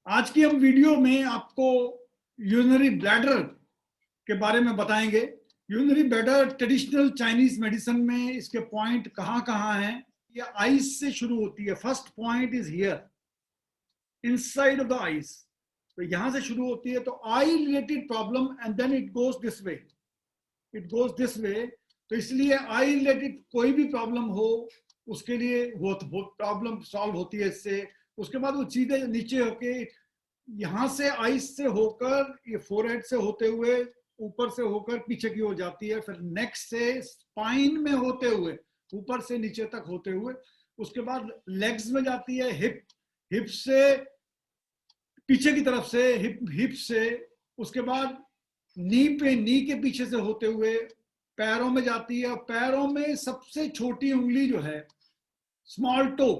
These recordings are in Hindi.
आज की हम वीडियो में आपको यूरिनरी ब्लैडर के बारे में बताएंगे। Urinary bladder traditional Chinese medicine में इसके पॉइंट कहाँ कहाँ हैं। ये आईज से शुरू होती है। First point is here inside of the eyes. तो यहां से शुरू होती है। तो eye related problem and then it goes this way, it goes this way. तो इसलिए आई रिलेटेड कोई भी प्रॉब्लम हो उसके लिए वो प्रॉब्लम सॉल्व होती है इससे। उसके बाद वो सीधे नीचे होके यहां से आइस से होकर ये फोरहेड से होते हुए ऊपर से होकर पीछे की ओर जाती है, फिर नेक से स्पाइन में होते हुए ऊपर से नीचे तक होते हुए उसके बाद लेग्स में जाती है, हिप से पीछे की तरफ से, हिप से उसके बाद नी के पीछे से होते हुए पैरों में जाती है। और पैरों में सबसे छोटी उंगली जो है स्मॉल टो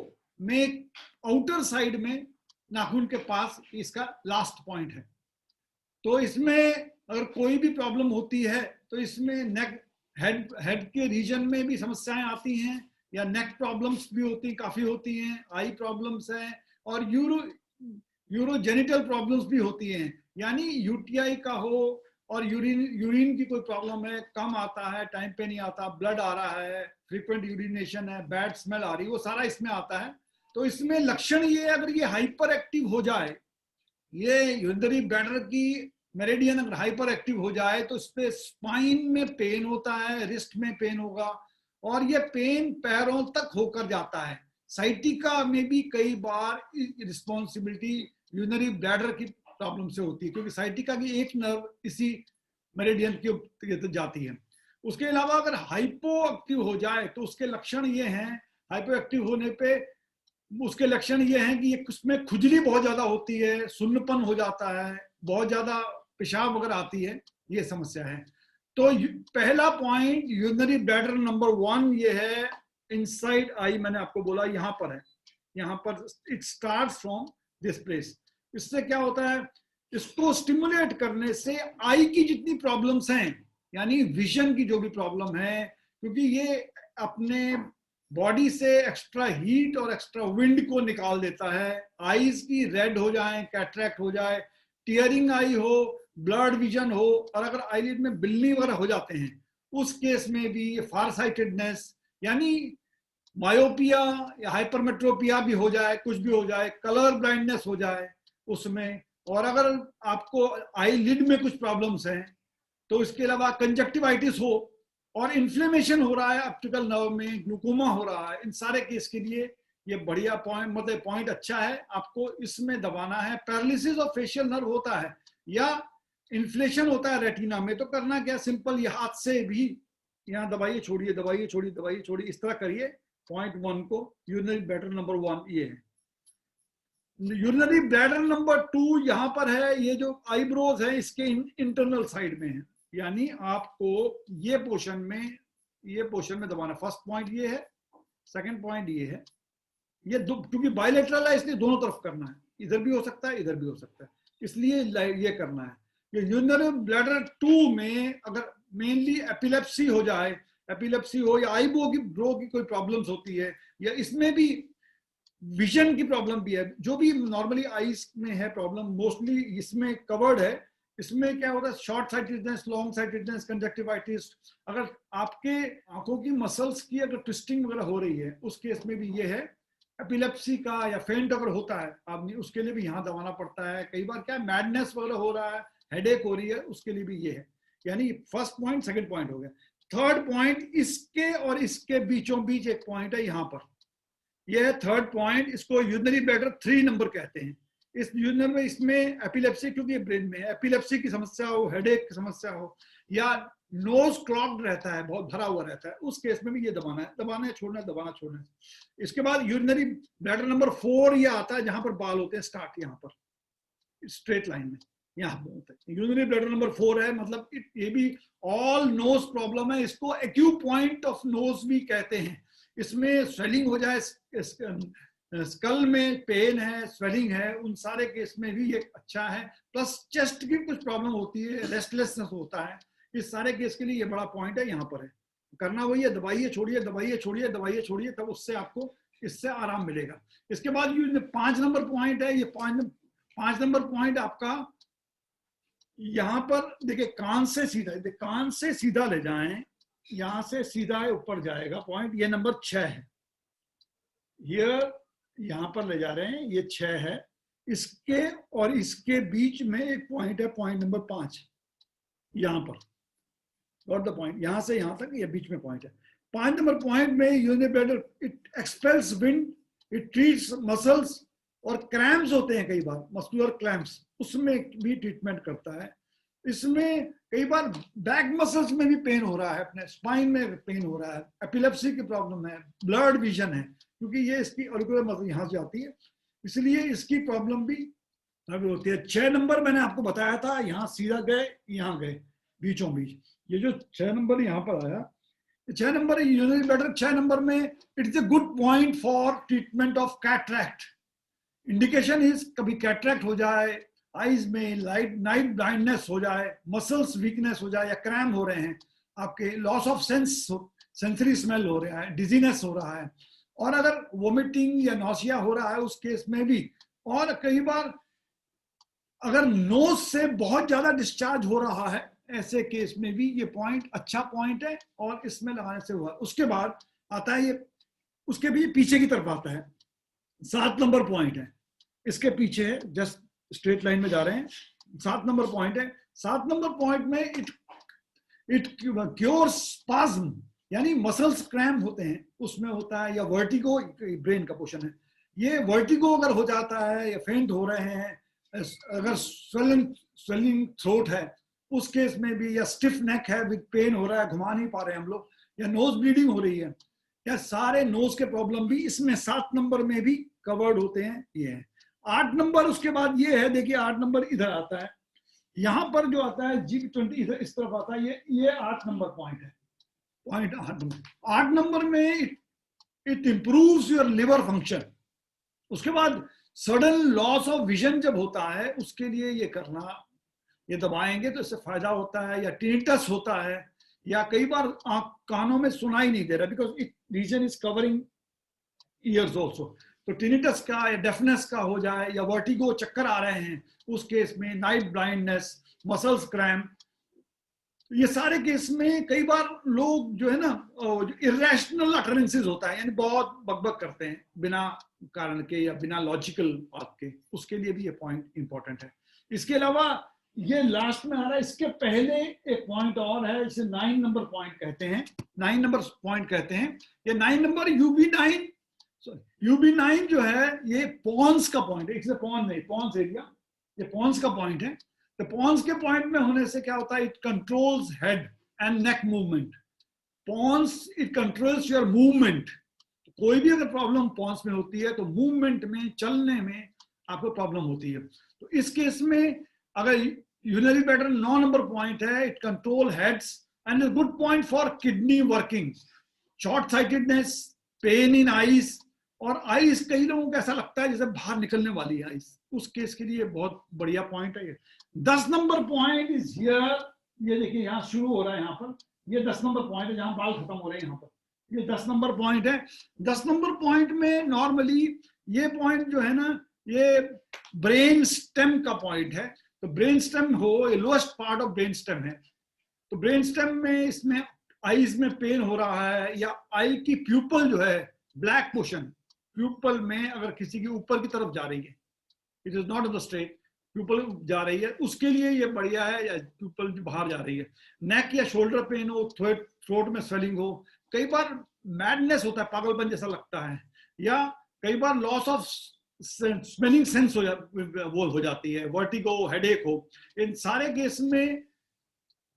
में आउटर साइड में नाखून के पास इसका लास्ट पॉइंट है। तो इसमें अगर कोई भी प्रॉब्लम होती है तो इसमें नेक हेड के रीजन में भी समस्याएं आती हैं, या नेक प्रॉब्लम्स भी होती काफी होती हैं, आई प्रॉब्लम्स हैं, और यूरोजेनिटल प्रॉब्लम्स भी होती हैं। यानी यूटीआई का हो और यूरिन की कोई प्रॉब्लम है, कम आता है, टाइम पे नहीं आता, ब्लड आ रहा है, फ्रीक्वेंट यूरिनेशन है, बैड स्मेल आ रही है, वो सारा इसमें आता है। तो इसमें लक्षण ये, अगर ये हाइपर एक्टिव हो जाए, ये यूरिनरी ब्लैडर की मेरिडियन अगर हाइपर एक्टिव हो जाए तो इस पे स्पाइन में पेन होता है, रिस्ट में पेन होगा, और ये पेन पैरों तक होकर जाता है। साइटिका में भी कई बार रिस्पॉन्सिबिलिटी यूरिनरी ब्लैडर की प्रॉब्लम से होती है, क्योंकि साइटिका की एक नर्व इसी मेरिडियन की जाती है। उसके अलावा अगर हाइपो एक्टिव हो जाए तो उसके लक्षण ये हैं, हाइपो एक्टिव होने पे उसके लक्षण ये हैं कि उसमें खुजली बहुत ज्यादा होती है, सुन्नपन हो जाता है, बहुत ज्यादा पेशाब वगैरह आती है, ये समस्या है। तो पहला पॉइंट यूरिनरी ब्लैडर नंबर 1 ये है इनसाइड आई। मैंने आपको बोला यहां पर है, यहां पर it starts from this place. इससे क्या होता है, इसको स्टिमुलेट करने से आई की जितनी प्रॉब्लम्स हैं, यानी विजन की जो भी प्रॉब्लम है, क्योंकि ये अपने बॉडी से एक्स्ट्रा हीट और एक्स्ट्रा विंड को निकाल देता है। आईज की रेड हो जाए, कैटरैक्ट हो जाए, टीयरिंग आई हो, ब्लड विजन हो, और अगर आईलिड में बिल्ली वगैरह हो जाते हैं उस केस में भी फार साइटेडनेस यानी मायोपिया या हाइपरमेट्रोपिया भी हो जाए, कुछ भी हो जाए, कलर ब्लाइंडनेस हो जाए उसमें। और अगर आपको आईलिड में कुछ प्रॉब्लम्स हैं तो इसके अलावा कंजक्टिवाइटिस हो और इन्फ्लेमेशन हो रहा है ऑप्टिकल नर्व में, ग्लूकोमा हो रहा है, इन सारे केस के लिए ये बढ़िया पॉइंट, मतलब पॉइंट अच्छा है। आपको इसमें दबाना है। पैरालिसिस ऑफ फेशियल नर्व होता है या इन्फ्लेशन होता है रेटिना में, तो करना क्या, सिंपल ये हाथ से भी यहाँ दबाइए छोड़िए, दबाइए छोड़िए, दबाइए छोड़िए, इस तरह करिए। पॉइंट 1 को यूरिनरी ब्लैडर नंबर 1 ये है। यूरिनरी ब्लैडर नंबर 2 यहाँ पर है। ये जो आईब्रोज है इसके इंटरनल साइड में है, यानी आपको ये पोर्शन में दबाना। फर्स्ट पॉइंट ये है, सेकंड पॉइंट ये है। ये क्योंकि बायलेटरल है इसलिए दोनों तरफ करना है, इधर भी हो सकता है, इधर भी हो सकता है, इसलिए ये करना है। ये यूरिनरी ब्लैडर 2 में अगर मेनली एपिलेप्सी हो जाए, एपिलेप्सी हो या आईब्रो की कोई प्रॉब्लम्स होती है, या इसमें भी विजन की प्रॉब्लम भी है, जो भी नॉर्मली आईज में है प्रॉब्लम मोस्टली इसमें कवर्ड है। इसमें क्या होता है, short sightedness, long sightedness, conjunctivitis. अगर आपके आंखों की मसल्स की अगर ट्विस्टिंग वगैरह हो रही है उस केस में भी ये है। एपिलेप्सी का या फेंट अगर होता है आदमी, उसके लिए भी यहाँ दबाना पड़ता है। कई बार क्या है, मैडनेस वगैरह हो रहा है, हेडेक हो रही है, उसके लिए भी ये है। यानी फर्स्ट पॉइंट, सेकंड पॉइंट हो गया। थर्ड पॉइंट इसके और इसके बीचों बीच एक पॉइंट है यहाँ पर, यह है थर्ड पॉइंट। इसको यूरिनरी ब्लैडर 3 नंबर कहते हैं। इस यूरिनरी में इसमें एपिलेप्सी, क्योंकि ये ब्रेन में है, एपिलेप्सी की समस्या हो, हेडेक की समस्या हो, या नोज क्लॉग्ड रहता है, बहुत भरा हुआ रहता है, उस केस में भी ये दबाना है, दबाना है, छोड़ना है, दबाना छोड़ना है। इसके बाद यूरिनरी ब्लैडर नंबर 4 ये आता है, जहां पर बाल होते हैं स्टार्ट, यहाँ पर स्ट्रेट लाइन में यहाँ होता है। यूरिनरी ब्लैडर नंबर 4 है, मतलब ये भी ऑल नोज प्रॉब्लम है। इसको एक्यू पॉइंट ऑफ नोज भी कहते हैं। इसमें स्वेलिंग हो जाए, स्कल में पेन है, स्वेलिंग है, उन सारे केस में भी ये अच्छा है। प्लस चेस्ट की कुछ प्रॉब्लम होती है, रेस्टलेसनेस होता है, इस सारे केस के लिए ये बड़ा पॉइंट है। यहाँ पर है करना वही है, दबाइए छोड़िए, दबाइए छोड़िए, दबाइए छोड़िए, तब उससे आपको इससे आराम मिलेगा। इसके बाद ये 5 नंबर पॉइंट है, ये 5 नंबर पॉइंट आपका यहां पर देखिए, कान से सीधा, कान से सीधा ले जाएं, यहां से सीधा ऊपर जाएगा पॉइंट, ये नंबर 6 है। ये यहां पर ले जा रहे हैं, ये 6 है। इसके और इसके बीच में एक पॉइंट है, पॉइंट नंबर 5 यहां पर, और द पॉइंट यहां से यहां तक ये बीच में पॉइंट है। 5 नंबर पॉइंट में urinary bladder, it expels wind, it treats muscles, और क्रैम्प्स होते हैं कई बार, मस्कुलर क्रैम्प्स, उसमें भी ट्रीटमेंट करता है। इसमें कई बार बैक मसल्स में भी पेन हो रहा है, अपने स्पाइन में पेन हो रहा है, एपिलेप्सी की प्रॉब्लम है, ब्लड विजन है, क्योंकि ये इसकी ऑरिकुलर मसल यहां से आती है, इसलिए इसकी प्रॉब्लम भी होती है। 6 नंबर मैंने आपको बताया था, यहाँ सीधा गए, यहाँ गए बीचों बीच, ये जो 6 नंबर यहाँ पर आया, 6 नंबर यूरिनरी ब्लैडर, 6 नंबर में it is a good point for treatment of cataract. Indication is कभी कैटरैक्ट हो जाए, आईज में नाइट ब्लाइंडनेस हो जाए, मसल्स वीकनेस हो जाए, या क्रैम्प हो रहे हैं आपके, लॉस ऑफ सेंसरी स्मेल हो रहा है, डिजीनेस हो रहा है, और अगर वोमिटिंग या नौसिया हो रहा है उस केस में भी, और कई बार अगर नोज से बहुत ज्यादा डिस्चार्ज हो रहा है, ऐसे केस में भी ये पॉइंट अच्छा पॉइंट है, और इसमें लगाने से हुआ। उसके बाद आता है ये, उसके भी पीछे की तरफ आता है, 7 नंबर पॉइंट है, इसके पीछे है, जस्ट स्ट्रेट लाइन में जा रहे हैं, 7 नंबर पॉइंट है। 7 नंबर पॉइंट में इट क्योर स्पाज्म, यानी मसल्स क्रैम्प होते हैं उसमें होता है, या वर्टिगो, ब्रेन का पोर्शन है, ये वर्टिगो अगर हो जाता है, या फेंट हो रहे हैं, अगर स्वेलिंग थ्रोट है उस केस में भी, या स्टिफ नेक है विद पेन हो रहा है, घुमा नहीं पा रहे हम लोग, या नोज ब्लीडिंग हो रही है, या सारे नोज के प्रॉब्लम भी इसमें 7 नंबर में भी कवर्ड होते हैं। ये है 8 नंबर। उसके बाद ये है, देखिए 8 नंबर इधर आता है, यहां पर जो आता है G20 इधर इस तरफ आता है, ये 8 नंबर पॉइंट है, पॉइंट 8 नंबर। 8 नंबर में it improves your liver function. उसके बाद सडन लॉस ऑफ विजन जब होता है, उसके लिए ये करना, ये दबाएंगे तो इससे फायदा होता है, या टिनिटस होता है, या कई बार कानों में सुनाई नहीं दे रहा, because it reason is covering ears also, तो टिनिटस का या डेफनेस का हो जाए, या वर्टिगो, चक्कर आ रहे हैं उस केस में, नाइट ब्लाइंडनेस, मसल्स क्रैम्प, ये सारे केस में कई बार लोग जो है ना, इरेशनल अटरेंसेस होता है, यानी बहुत बकबक करते हैं बिना कारण के या बिना लॉजिकल बात के, उसके लिए भी ये पॉइंट इंपॉर्टेंट है। इसके अलावा ये लास्ट में आ रहा है, इसके पहले एक पॉइंट और है, इसे 9 नंबर पॉइंट कहते हैं, 9 नंबर पॉइंट कहते हैं। ये 9 नंबर UB9 जो है, ये पॉन्स का पॉइंट है, एक पॉन नहीं, पॉन्स एरिया, ये पॉन्स का पॉइंट है। तो पॉन्स के पॉइंट में होने से क्या होता है, it controls head and neck movement. Pons it controls your movement. कोई भी अगर प्रॉब्लम पॉन्स में होती है तो मूवमेंट में, चलने में आपको प्रॉब्लम होती है। तो इस केस में अगर यूरिनरी ब्लैडर 9 नंबर पॉइंट है, it control heads and is good point for kidney working, short sightedness, pain in eyes, और आईज कई लोगों को ऐसा लगता है जैसे बाहर निकलने वाली है आईज, उस केस के लिए बहुत बढ़िया पॉइंट है ये। 10 नंबर पॉइंट इज हियर, ये देखिए यहाँ शुरू हो रहा है, यहाँ पर ये 10 नंबर पॉइंट है, जहां बाल खत्म हो रहे हैं, यहाँ पर ये 10 नंबर पॉइंट है। 10 नंबर पॉइंट में नॉर्मली ये पॉइंट जो है ना, ये ब्रेन स्टेम का पॉइंट है। तो ब्रेन स्टेम हो, ये lowest part of brain stem है, तो ब्रेन स्टेम में इसमें आईज में पेन हो रहा है, या आई की प्यूपल जो है, ब्लैक पोर्शन प्यूपल में अगर किसी की ऊपर की तरफ जा रही है, it is not of the straight, pupil जा रही है, उसके लिए ये बढ़िया है, या प्यूपल बाहर जा रही है। नेक या शोल्डर पेन हो, थ्रोट में स्वेलिंग हो, कई बार मैडनेस होता है, पागलपन जैसा लगता है, या कई बार लॉस ऑफ स्मेलिंग सेंस वो हो जाती है, वर्टिगो, हेडेक हो, इन सारे केस में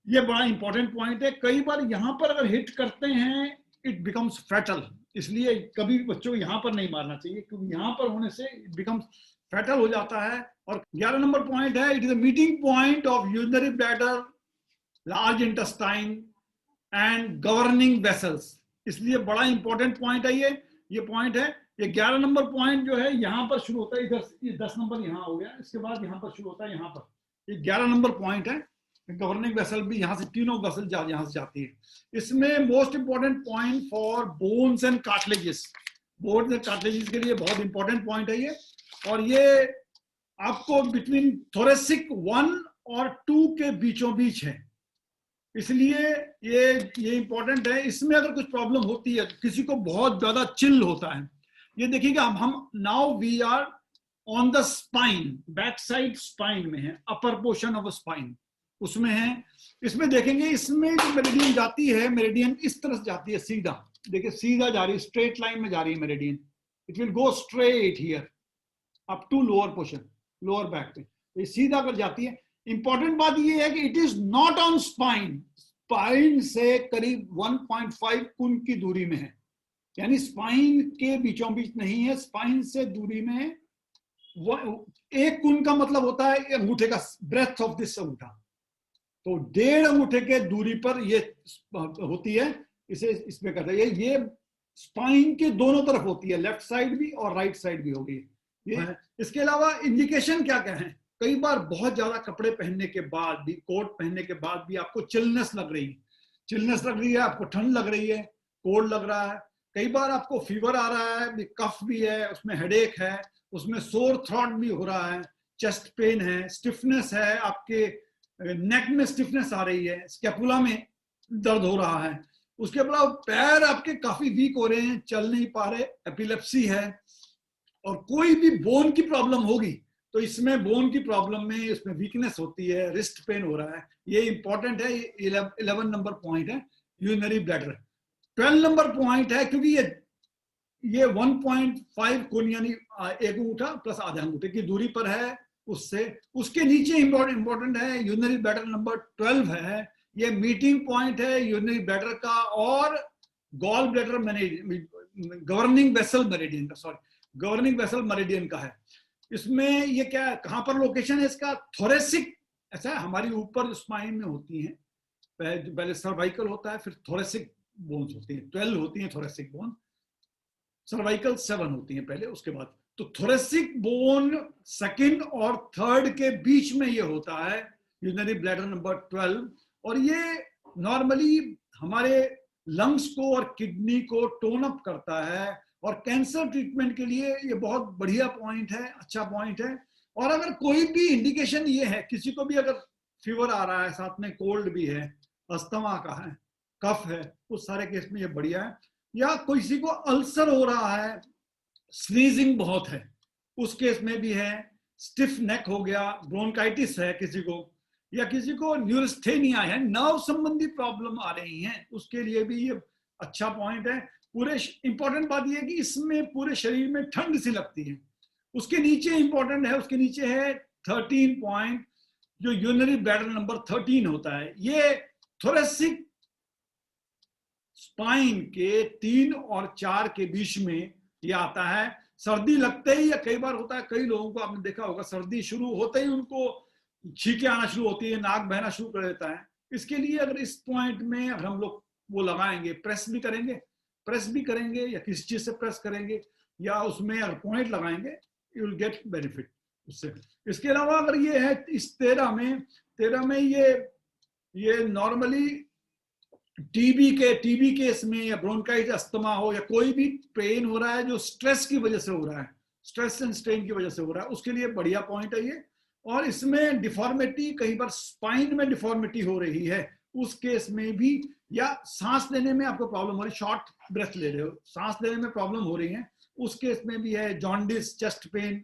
ये बड़ा इंपॉर्टेंट पॉइंट है। कई बार यहाँ पर अगर हिट करते हैं इट बिकम्स फैटल, इसलिए कभी बच्चों को यहाँ पर नहीं मारना चाहिए, क्योंकि यहाँ पर होने से इट बिकम्स फैटल हो जाता है। और 11 नंबर पॉइंट है, it is a meeting point of urinary bladder, large intestine and governing vessels, इसलिए बड़ा इंपॉर्टेंट पॉइंट है ये पॉइंट है। ये 11 नंबर पॉइंट जो है यहाँ पर शुरू होता है, इधर ये 10 नंबर यहाँ हो गया, इसके बाद यहाँ पर शुरू होता है, यहाँ पर ये 11 नंबर पॉइंट है। गवर्निंग वेसल भी यहाँ से, तीनों वेसल यहाँ से जाती है। इसमें most important point for bones and cartilages, bones and cartilages के लिए बहुत इंपॉर्टेंट पॉइंट है ये। और ये आपको बिटवीन थोरेसिक 1 और 2 के बीचों बीच है, इसलिए ये इंपॉर्टेंट है। इसमें अगर कुछ प्रॉब्लम होती है, किसी को बहुत ज्यादा चिल होता है, ये देखिएगा हम now we are on the spine, back side spine में है, अपर पोर्शन ऑफ स्पाइन उसमें है। इसमें देखेंगे, इसमें जो मेरिडियन जाती है, मेरिडियन इस तरह से जाती है सीधा, देखिए सीधा जा रही है, स्ट्रेट लाइन में जा रही है meridian. It will go straight here up to lower portion, lower back पे, ये सीधा कर जाती है। इंपॉर्टेंट बात ये है कि it is not on spine, spine से करीब 1.5 कुन की दूरी में है, यानी स्पाइन के बीचों बीच नहीं है, स्पाइन से दूरी में है। 1 कुन का मतलब होता है अंगूठे का ब्रेथ ऑफ दिस अंगूठा, तो 1.5 अंगूठे के दूरी पर ये होती है, इसे इसमें करते हैं। ये स्पाइन के दोनों तरफ होती है, लेफ्ट साइड भी और राइट साइड भी होगी ये। इसके अलावा इंडिकेशन क्या क्या है, कई बार बहुत ज्यादा कपड़े पहनने के बाद भी, कोट पहनने के बाद भी आपको चिलनेस लग रही है, चिलनेस लग रही है, आपको ठंड लग रही है, कोल्ड लग रहा है, कई बार आपको फीवर आ रहा है, कफ भी है, उसमें हेडेक है, उसमें सोर थ्रॉट भी हो रहा है, चेस्ट पेन है, स्टिफनेस है, आपके नेक में स्टिफनेस आ रही है, स्कैपुला में दर्द हो रहा है, उसके बाद पैर आपके काफी वीक हो रहे हैं, चल नहीं पा रहे, एपिलेप्सी है, और कोई भी बोन की प्रॉब्लम होगी तो इसमें बोन की प्रॉब्लम में इसमें वीकनेस होती है, रिस्ट पेन हो रहा है, ये इंपॉर्टेंट है। 11 नंबर पॉइंट है यूरिनरी ब्लैडर। 12 नंबर पॉइंट है, क्योंकि ये 1.5 कुन यानी एक अंगूठा प्लस आधा अंगूठे की दूरी पर है, उससे उसके नीचे इंपॉर्टेंट है यूरिनरी ब्लैडर नंबर 12 है, ये मीटिंग पॉइंट है यूरिनरी ब्लैडर का और gall bladder governing vessel meridian का, सॉरी गवर्निंग वेसल मेरिडियन का है। इसमें ये क्या है, कहां पर लोकेशन है इसका, थोरेसिक, ऐसा है हमारी ऊपर स्पाइन में होती है, पहले सर्वाइकल होता है, फिर थोरेसिक बोन्स होती हैं, 12 होती हैं थोरेसिक बोन, सर्वाइकल 7 होती हैं पहले, उसके बाद तो थोरेसिक बोन सेकंड और थर्ड के बीच में ये होता है यूरिनरी ब्लैडर नंबर 12, और ये नॉर्मली हमारे लंग्स को और किडनी को टोन अप करता है, और कैंसर ट्रीटमेंट के लिए ये बहुत बढ़िया पॉइंट है, अच्छा पॉइंट है। और अगर कोई भी इंडिकेशन ये है, किसी को भी अगर फीवर आ रहा है, साथ में कोल्ड भी है, अस्थमा का है, कफ है, उस सारे केस में ये बढ़िया है। या किसी को अल्सर हो रहा है, स्नीजिंग बहुत है, उस केस में भी है, स्टिफ नेक हो गया, ब्रोंकाइटिस है किसी को, या किसी को न्यूरोस्थेनिया है, नर्व संबंधी प्रॉब्लम आ रही हैं, उसके लिए भी ये अच्छा पॉइंट है। पूरे इंपॉर्टेंट बात यह है कि इसमें पूरे शरीर में ठंड सी लगती है। उसके नीचे इंपॉर्टेंट है, उसके नीचे है 13 पॉइंट, जो यूरिनरी ब्लैडर नंबर 13 होता है, ये थोरेसिक स्पाइन के 3 और 4 के बीच में ये आता है। सर्दी लगते ही, या कई बार होता है, कई लोगों को आपने देखा होगा, सर्दी शुरू होते ही उनको छींकें आना शुरू होती है, नाक बहना शुरू कर देता है। इसके लिए अगर इस पॉइंट में अगर हम लोग वो लगाएंगे, प्रेस भी करेंगे या किसी चीज से प्रेस करेंगे, या उसमें अगर पॉइंट लगाएंगे, यू विल गेट बेनिफिट उससे। इसके अलावा अगर ये है इस 13 में ये नॉर्मली टीबी केस में, या ब्रोंकाइटिस, अस्थमा हो, या कोई भी पेन हो रहा है जो स्ट्रेस की वजह से हो रहा है, स्ट्रेस एंड स्ट्रेन की वजह से हो रहा है, उसके लिए बढ़िया पॉइंट है ये। और इसमें डिफॉर्मिटी, कई बार स्पाइन में डिफॉर्मिटी हो रही है, उस केस में भी, या सांस लेने में आपको प्रॉब्लम हो रही, शॉर्ट ब्रेथ ले रहे हो, सांस लेने में प्रॉब्लम हो रही है, उस केस में भी है। Jaundice, chest pain,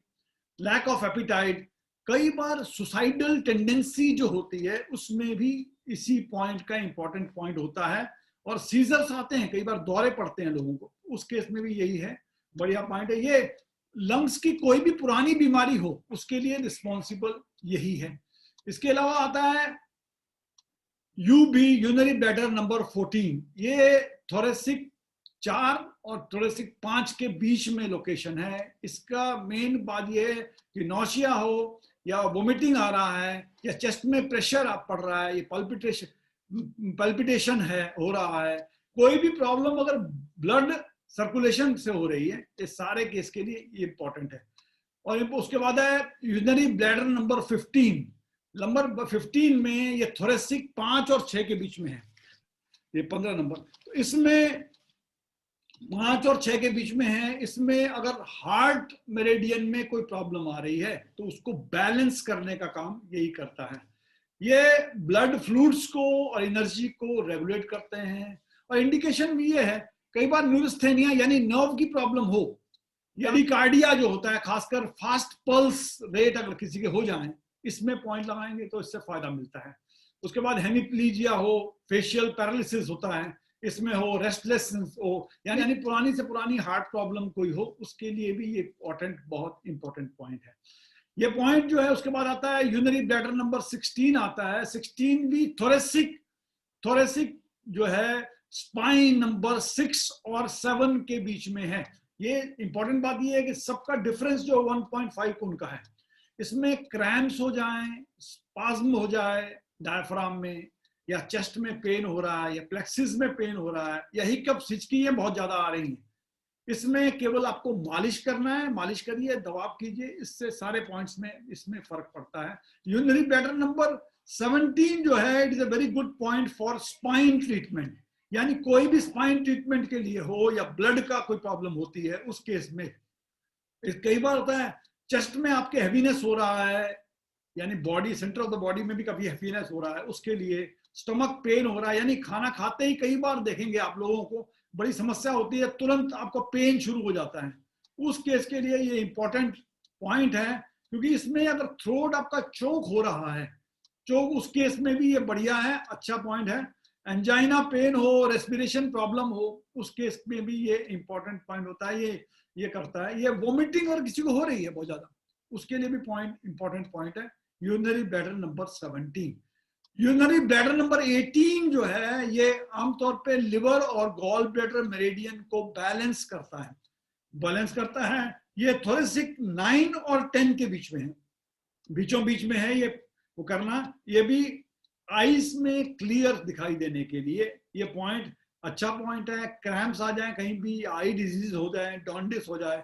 lack of appetite, कई बार सुसाइडल टेंडेंसी जो होती है, उसमें भी इसी पॉइंट का इंपॉर्टेंट पॉइंट होता है। और सीजर्स आते हैं, कई बार दौरे पड़ते हैं लोगों को, उस केस में भी यही है, बढ़िया पॉइंट है ये। लंग्स की कोई भी पुरानी बीमारी हो, उसके लिए रिस्पॉन्सिबल यही है। इसके अलावा आता है यूबी, यूरिनरी ब्लैडर नंबर 14, ये थोरेसिक 4 और थोरेसिक 5 के बीच में लोकेशन है। इसका मेन बात यह है कि नौशिया हो, या वोमिटिंग आ रहा है, या चेस्ट में प्रेशर पड़ रहा है, ये पल्पिटेशन है, हो रहा है, कोई भी प्रॉब्लम अगर ब्लड सर्कुलेशन से हो रही है, ये सारे केस के लिए ये इंपॉर्टेंट है। और उसके बाद है यूरिनरी ब्लैडर नंबर 15। नंबर 15 में ये थोरेसिक 5 और 6 के बीच में है, ये 15 नंबर। तो इसमें 5 और 6 के बीच में है। इसमें अगर हार्ट मेरिडियन में कोई प्रॉब्लम आ रही है तो उसको बैलेंस करने का काम यही करता है। ये ब्लड फ्लूइड्स को और एनर्जी को रेगुलेट करते हैं। और इंडिकेशन भी ये है, कई बार न्यूरोस्थेनिया यानी नर्व की प्रॉब्लम हो, यानी कार्डिया जो होता है, खासकर फास्ट पल्स रेट अगर किसी के हो जाए, इसमें पॉइंट लगाएंगे तो इससे फायदा मिलता है। उसके बाद हेमिप्लीजिया हो, फेशियल पैरालिसिस होता है, इसमें हो रेस्टलेसनेस हो, यानी पुरानी से पुरानी हार्ट प्रॉब्लम कोई हो, उसके लिए भी ये इंपॉर्टेंट, बहुत इंपॉर्टेंट पॉइंट है। ये पॉइंट जो है, उसके बाद आता है यूरिनरी ब्लैडर नंबर 16 आता है। 16 भी थोरेसिक, थोरेसिक जो है स्पाइन नंबर 6 और 7 के बीच में है। ये इंपॉर्टेंट बात ये है कि सबका डिफरेंस जो 1.5 उनका है। इसमें क्रैम्प्स हो जाएं, स्पाज्म हो जाए डायफ्राम में, या चेस्ट में पेन हो रहा है, या प्लेक्सिस में पेन हो रहा है, या हिकअप्स, हिचकियां बहुत ज्यादा आ रही हैं, इसमें केवल आपको मालिश करना है। मालिश करिए, दबाव कीजिए, इससे सारे पॉइंट्स में इसमें फर्क पड़ता है। यूरिनरी ब्लैडर नंबर 17 जो है, it is a very good point for spine treatment, यानी कोई भी स्पाइन ट्रीटमेंट के लिए हो, या ब्लड का कोई प्रॉब्लम होती है उस केस में। कई बार होता है चेस्ट में आपके हैवीनेस हो रहा है, यानी body centre of the body में भी कभी हैवीनेस हो रहा है, उसके लिए स्टमक पेन हो रहा है, यानी खाना खाते ही कई बार देखेंगे आप लोगों को बड़ी समस्या होती है, तुरंत आपको पेन शुरू हो जाता है, उस केस के लिए ये इंपॉर्टेंट पॉइंट है। क्योंकि इसमें अगर थ्रोट आपका चोक हो रहा है, चोक, उस केस में भी ये बढ़िया है, अच्छा पॉइंट है। एंजाइना पेन हो, रेस्पिरेशन प्रॉब्लम हो, उस केस में भी ये इंपॉर्टेंट पॉइंट होता है, ये करता है। ये वोमिटिंग और किसी को हो रही है बहुत ज्यादा, उसके लिए भी पॉइंट, इंपॉर्टेंट पॉइंट है urinary bladder number 17। Urinary bladder number 18 जो है, ये आमतौर पे लिवर और गॉल ब्लैडर मेरिडियन को बैलेंस करता है, बैलेंस करता है। ये थोरेसिक 9 और 10 के बीच में है, बीचों बीच में है ये, वो करना। ये भी आईज में क्लियर दिखाई देने के लिए ये पॉइंट अच्छा पॉइंट है। क्रैम्प्स आ जाए कहीं भी, आई डिजीज हो जाए, जॉन्डिस हो जाए,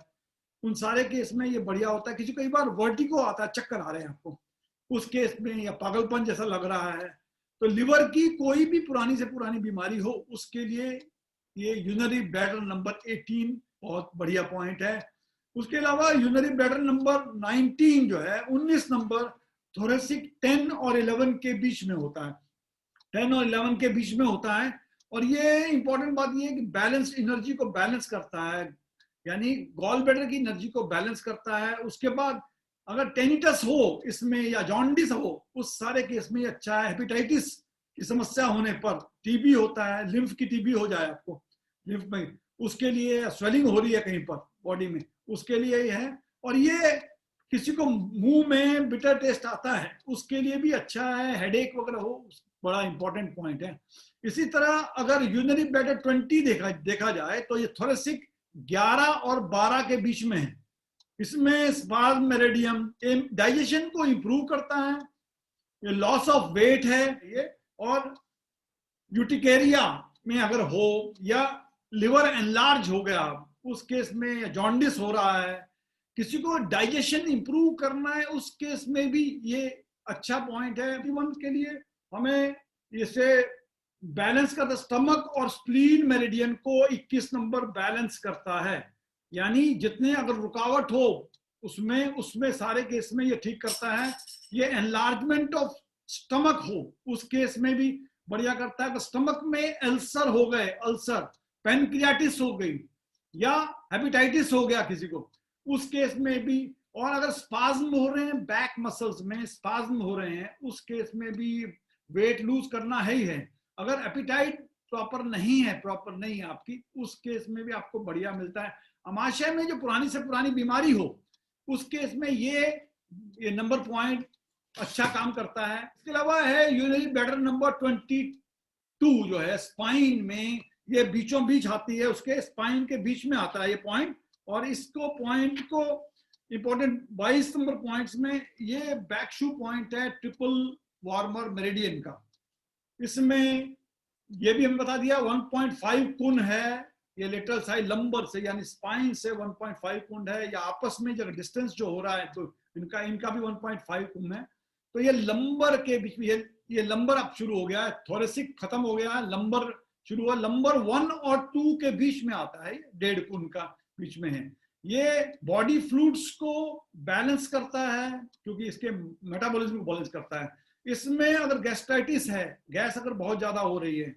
उन सारे केस में ये बढ़िया होता है। किसी कई बार वर्टिगो आता है, चक्कर आ रहे हैं आपको, उस केस में, या पागलपन जैसा लग रहा है, तो लिवर की कोई भी पुरानी से पुरानी बीमारी हो, उसके लिए ये यूरिनरी ब्लैडर नंबर 18 बहुत बढ़िया पॉइंट है। उसके अलावा यूरिनरी ब्लैडर नंबर 19 जो है, 19 नंबर थोरेसिक 10 और 11 के बीच में होता है, 10 और 11 के बीच में होता है। और ये इंपॉर्टेंट बात ये है कि बैलेंस, एनर्जी को बैलेंस करता है, यानी गॉल ब्लैडर की एनर्जी को बैलेंस करता है। उसके बाद अगर टेनिटस हो इसमें, या जॉन्डिस हो, उस सारे केस में अच्छा है। हेपेटाइटिस की समस्या होने पर, टीबी होता है, लिम्फ की टीबी हो जाए आपको, लिम्फ में, उसके लिए स्वेलिंग हो रही है कहीं पर बॉडी में, उसके लिए ये है। और ये किसी को मुंह में बिटर टेस्ट आता है, उसके लिए भी अच्छा है। हेडेक वगैरह हो, बड़ा इंपॉर्टेंट पॉइंट है। इसी तरह अगर यूरिनरी ब्लैडर 20 देखा जाए तो ये थोरेसिक 11 और 12 के बीच में है। इसमें स्पाज्म मेरिडियम डाइजेशन को इंप्रूव करता है, ये लॉस ऑफ वेट है ये, और यूटिकेरिया में अगर हो, या लिवर एनलार्ज हो गया उस केस में, या जॉन्डिस हो रहा है, किसी को डाइजेशन इंप्रूव करना है, उस केस में भी ये अच्छा पॉइंट है। जीवन के लिए हमें इसे बैलेंस करता, स्टमक और स्प्लीन मेरिडियन को 21 नंबर बैलेंस करता है, यानी जितने अगर रुकावट हो उसमें सारे केस में ये ठीक करता है। ये एनलार्जमेंट ऑफ स्टमक हो, उस केस में भी बढ़िया करता है। तो स्टमक में अल्सर हो गए, अल्सर, पेनक्रियाटिस हो गई, या हेपेटाइटिस हो गया किसी को, उस केस में भी, और अगर स्पाज्म हो रहे हैं, बैक मसल्स में स्पाज्म हो रहे हैं, उस केस में भी वेट लूज करना है ही है। अगर एपिटाइट प्रॉपर नहीं है, प्रॉपर नहीं है आपकी, उस केस में भी आपको बढ़िया मिलता है। अमाशय में जो पुरानी से पुरानी बीमारी हो, उस केस में ये नंबर पॉइंट अच्छा काम करता है। इसके अलावा है यूरिनरी ब्लैडर नंबर 22 जो है, स्पाइन में ये बीचों बीच आती है, उसके स्पाइन के बीच में आता है ये पॉइंट। और इसको पॉइंट को इंपॉर्टेंट 22 नंबर पॉइंट्स में ये बैक शू पॉइंट है, ट्रिपल वार्मर मेरिडियन का। इसमें ये भी हमें बता दिया 1.5 कुन है, ये लेटरल साइड लंबर से, यानी स्पाइन से 1.5 कुन है, या आपस में जो डिस्टेंस जो हो रहा है तो इनका भी 1.5 कुन है। तो ये लंबर के बीच में, ये लंबर अब शुरू हो गया है, थोरेसिक खत्म हो गया है, लंबर शुरू हुआ, नंबर 1 और 2 के बीच में आता है, 1.5 खून का बीच में है। ये बॉडी फ्लूइड्स को बैलेंस करता है क्योंकि इसके मेटाबॉलिज्म को बैलेंस करता है। इसमें अगर गैस्ट्राइटिस है, गैस अगर बहुत ज्यादा हो रही है,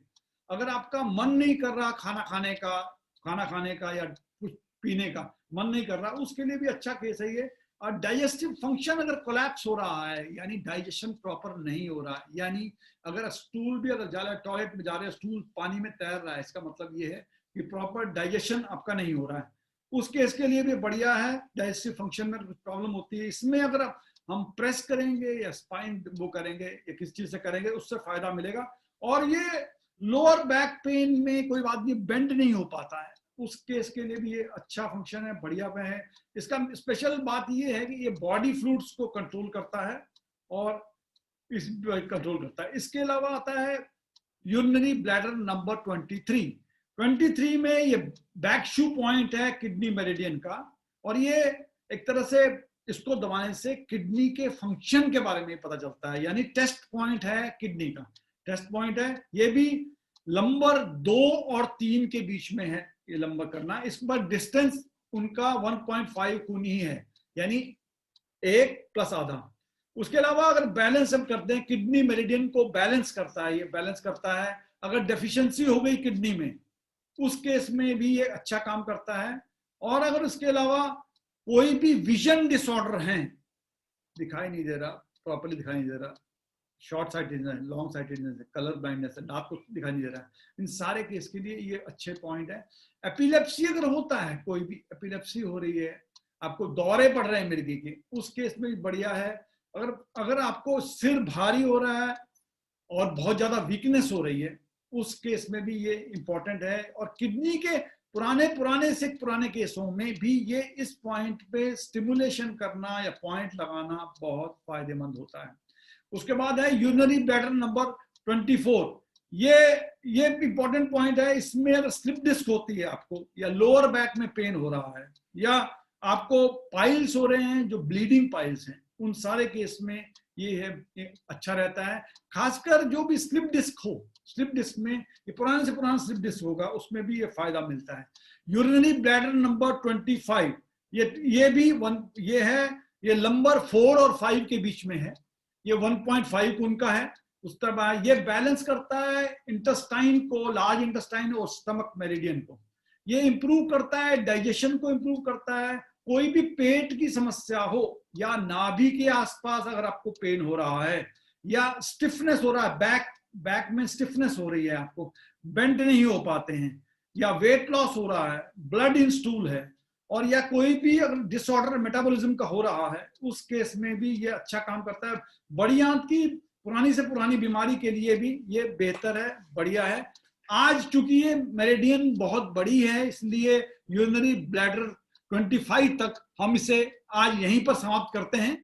अगर आपका मन नहीं कर रहा खाना खाने का या कुछ पीने का मन नहीं कर रहा, उसके लिए भी अच्छा केस है ये। और डाइजेस्टिव फंक्शन अगर कोलैप्स हो रहा है, यानी डाइजेशन प्रॉपर नहीं हो रहा, यानी अगर स्टूल भी अगर जा रहा है, टॉयलेट में जा रहे हैं, स्टूल पानी में तैर रहा है, इसका मतलब ये है कि प्रॉपर डाइजेशन आपका नहीं हो रहा है, उस केस के लिए भी बढ़िया है। डाइजेस्टिव फंक्शन में कुछ प्रॉब्लम होती है, इसमें अगर हम प्रेस करेंगे या स्पाइन वो करेंगे या किस चीज से करेंगे, उससे फायदा मिलेगा। और ये लोअर बैक पेन में कोई आदमी बेंड नहीं हो पाता है, उस केस के लिए भी ये अच्छा फंक्शन है, बढ़िया में है। इसका स्पेशल बात ये है कि ये बॉडी फ्लूइड्स को कंट्रोल करता है और इस कंट्रोल करता है। इसके अलावा आता है यूरिनरी ब्लैडर नंबर 23 में ये बैक शू पॉइंट है किडनी मेरिडियन का, और ये एक तरह से इसको दबाने से किडनी के फंक्शन के बारे में पता चलता है, यानी टेस्ट पॉइंट है किडनी का, टेस्ट पॉइंट है। ये भी नंबर 2 और 3 के बीच में है ये लंबा करना। इस पर डिस्टेंस उनका 1.5 खून ही है, यानी 1 प्लस आधा। उसके अलावा अगर बैलेंस हम करते हैं, किडनी मेरिडियन को बैलेंस करता है, ये बैलेंस करता है। अगर डेफिशिएंसी हो गई किडनी में, उस केस में भी ये अच्छा काम करता है। और अगर उसके अलावा कोई भी विजन डिसऑर्डर है, दिखाई नहीं दे रहा, प्रॉपर्ली दिखाई नहीं दे रहा, शॉर्ट साइटेडनेस है, लॉन्ग साइटेडनेस है, कलर ब्लाइंडनेस है, दांत को दिखाई नहीं दे रहा है, इन सारे केस के लिए ये अच्छे पॉइंट है। एपिलेप्सी अगर होता है, कोई भी एपिलेप्सी हो रही है, आपको दौरे पड़ रहे हैं मिर्गी के, उस केस में भी बढ़िया है। अगर आपको सिर भारी हो रहा है और बहुत ज्यादा वीकनेस हो रही है, उस केस में भी ये इंपॉर्टेंट है। और किडनी के पुराने केसों में भी ये इस पॉइंट पे स्टिमुलेशन करना या पॉइंट लगाना बहुत फायदेमंद होता है। उसके बाद है यूरिनरी ब्लैडर नंबर 24। ये इंपॉर्टेंट पॉइंट है। इसमें अगर स्लिप डिस्क होती है आपको, या लोअर बैक में पेन हो रहा है, या आपको पाइल्स हो रहे हैं जो ब्लीडिंग पाइल्स हैं, उन सारे केस में ये है, ये अच्छा रहता है। खासकर जो भी स्लिप डिस्क हो, स्लिप डिस्क में ये पुराने से पुराना स्लिप डिस्क होगा, उसमें भी ये फायदा मिलता है। यूरिनरी ब्लैडर नंबर 25, ये भी ये है, ये नंबर 4 और 5 के बीच में है, ये 1.5 उनका है। उस तरह ये बैलेंस करता है इंटेस्टाइन को, लार्ज इंटेस्टाइन और स्टमक मेरिडियन को। ये इंप्रूव करता है डाइजेशन को, इंप्रूव करता है। कोई भी पेट की समस्या हो या नाभि के आसपास अगर आपको पेन हो रहा है, या स्टिफनेस हो रहा है, बैक में स्टिफनेस हो रही है, आपको बेंड नहीं हो पाते हैं, या वेट लॉस हो रहा है, ब्लड इन स्टूल है, और या कोई भी अगर डिसऑर्डर मेटाबॉलिज्म का हो रहा है, उस केस में भी ये अच्छा काम करता है। बड़ी आंत की पुरानी से पुरानी बीमारी के लिए भी ये बेहतर है, बढ़िया है। आज चूंकि ये मेरिडियन बहुत बड़ी है, इसलिए यूरिनरी ब्लैडर 25 तक हम इसे आज यहीं पर समाप्त करते हैं।